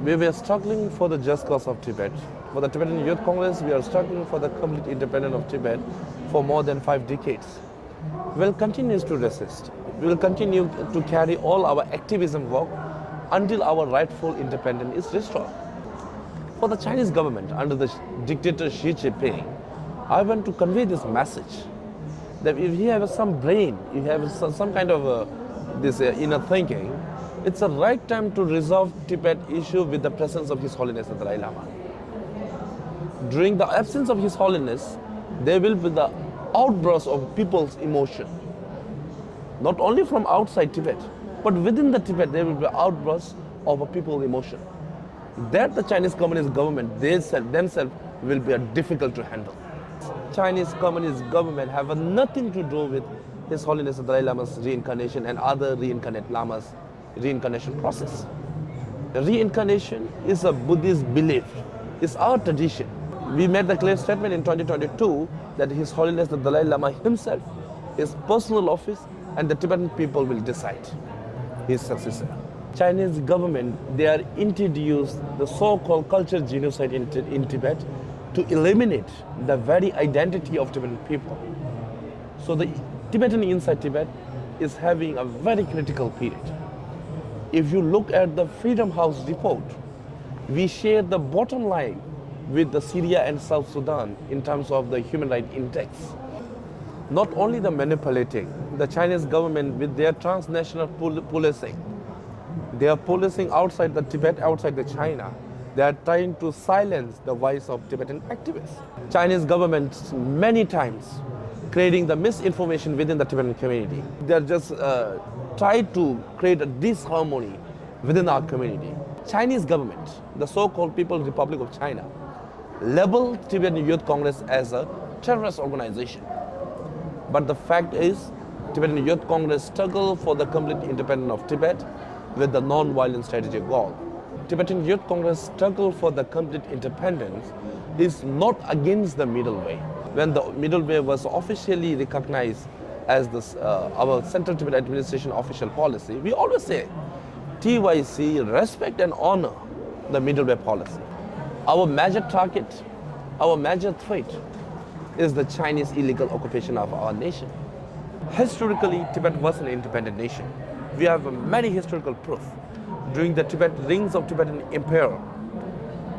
We were struggling for the just cause of Tibet. For the Tibetan Youth Congress, we are struggling for the complete independence of Tibet for more than 5 decades. We'll continue to resist. We will continue to carry all our activism work until our rightful independence is restored. For the Chinese government, under the dictator Xi Jinping, I want to convey this message that if you have some brain, you have some kind of this inner thinking, it's the right time to resolve Tibet issue with the presence of His Holiness the Dalai Lama. During the absence of His Holiness, there will be the outburst of people's emotion. Not only from outside Tibet, but within the Tibet, there will be outbursts of a people's emotion. That the Chinese Communist government themselves will be difficult to handle. Chinese Communist government have nothing to do with His Holiness the Dalai Lama's reincarnation and other reincarnate Lamas' reincarnation process. Reincarnation is a Buddhist belief. It's our tradition. We made the clear statement in 2022 that His Holiness the Dalai Lama himself, his personal office, and the Tibetan people will decide his successor. Chinese government, they are introduced the so-called cultural genocide in Tibet to eliminate the very identity of Tibetan people. So the Tibetan inside Tibet is having a very critical period. If you look at the Freedom House report, we share the bottom line with the Syria and South Sudan in terms of the human rights index. Not only the manipulating, the Chinese government with their transnational policing, they are policing outside the Tibet, outside the China. They are trying to silence the voice of Tibetan activists. Chinese government many times creating the misinformation within the Tibetan community. They are just trying to create a disharmony within our community. Chinese government, the so-called People's Republic of China, labeled Tibetan Youth Congress as a terrorist organization. But the fact is, Tibetan Youth Congress struggle for the complete independence of Tibet with the non-violent strategic goal. Tibetan Youth Congress struggle for the complete independence is not against the middle way. When the middle way was officially recognized as this, our Central Tibet Administration official policy, we always say, TYC respect and honor the middle way policy. Our major target, our major threat is the Chinese illegal occupation of our nation. Historically, Tibet was an independent nation. We have many historical proof. During the rings of Tibetan Empire,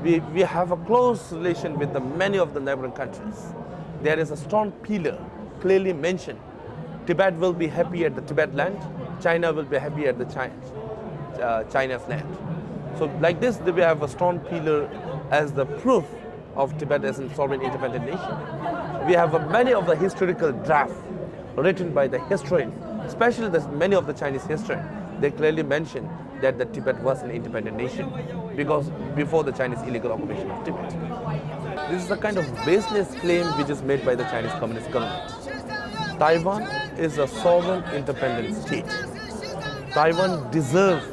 we have a close relation with many of the neighboring countries. There is a strong pillar clearly mentioned. Tibet will be happy at the Tibet land, China will be happy at the China's land. So like this, we have a strong pillar as the proof of Tibet as a sovereign independent nation. We have many of the historical drafts written by the historians, especially many of the Chinese historians. They clearly mention that the Tibet was an independent nation because before the Chinese illegal occupation of Tibet. This is the kind of baseless claim which is made by the Chinese Communist government. Taiwan is a sovereign independent state. Taiwan deserves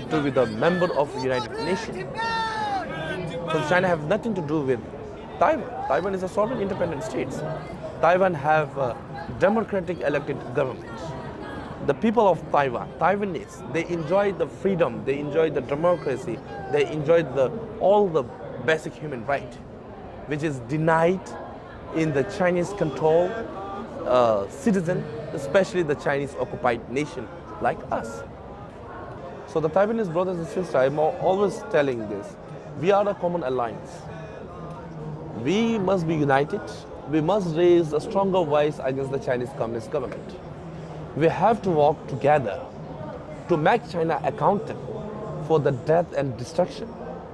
to be the member of the United Nations. So China have nothing to do with Taiwan. Taiwan is a sovereign independent state. Taiwan have a democratic elected government. The people of Taiwan, Taiwanese, they enjoy the freedom, they enjoy the democracy, they enjoy all the basic human rights, which is denied in the Chinese control citizen, especially the Chinese occupied nation like us. So the Taiwanese brothers and sisters, I'm always telling this, we are a common alliance. We must be united. We must raise a stronger voice against the Chinese Communist government. We have to work together to make China accountable for the death and destruction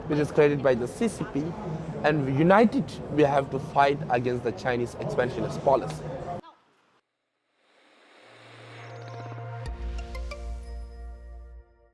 which is created by the CCP, and united we have to fight against the Chinese expansionist policy.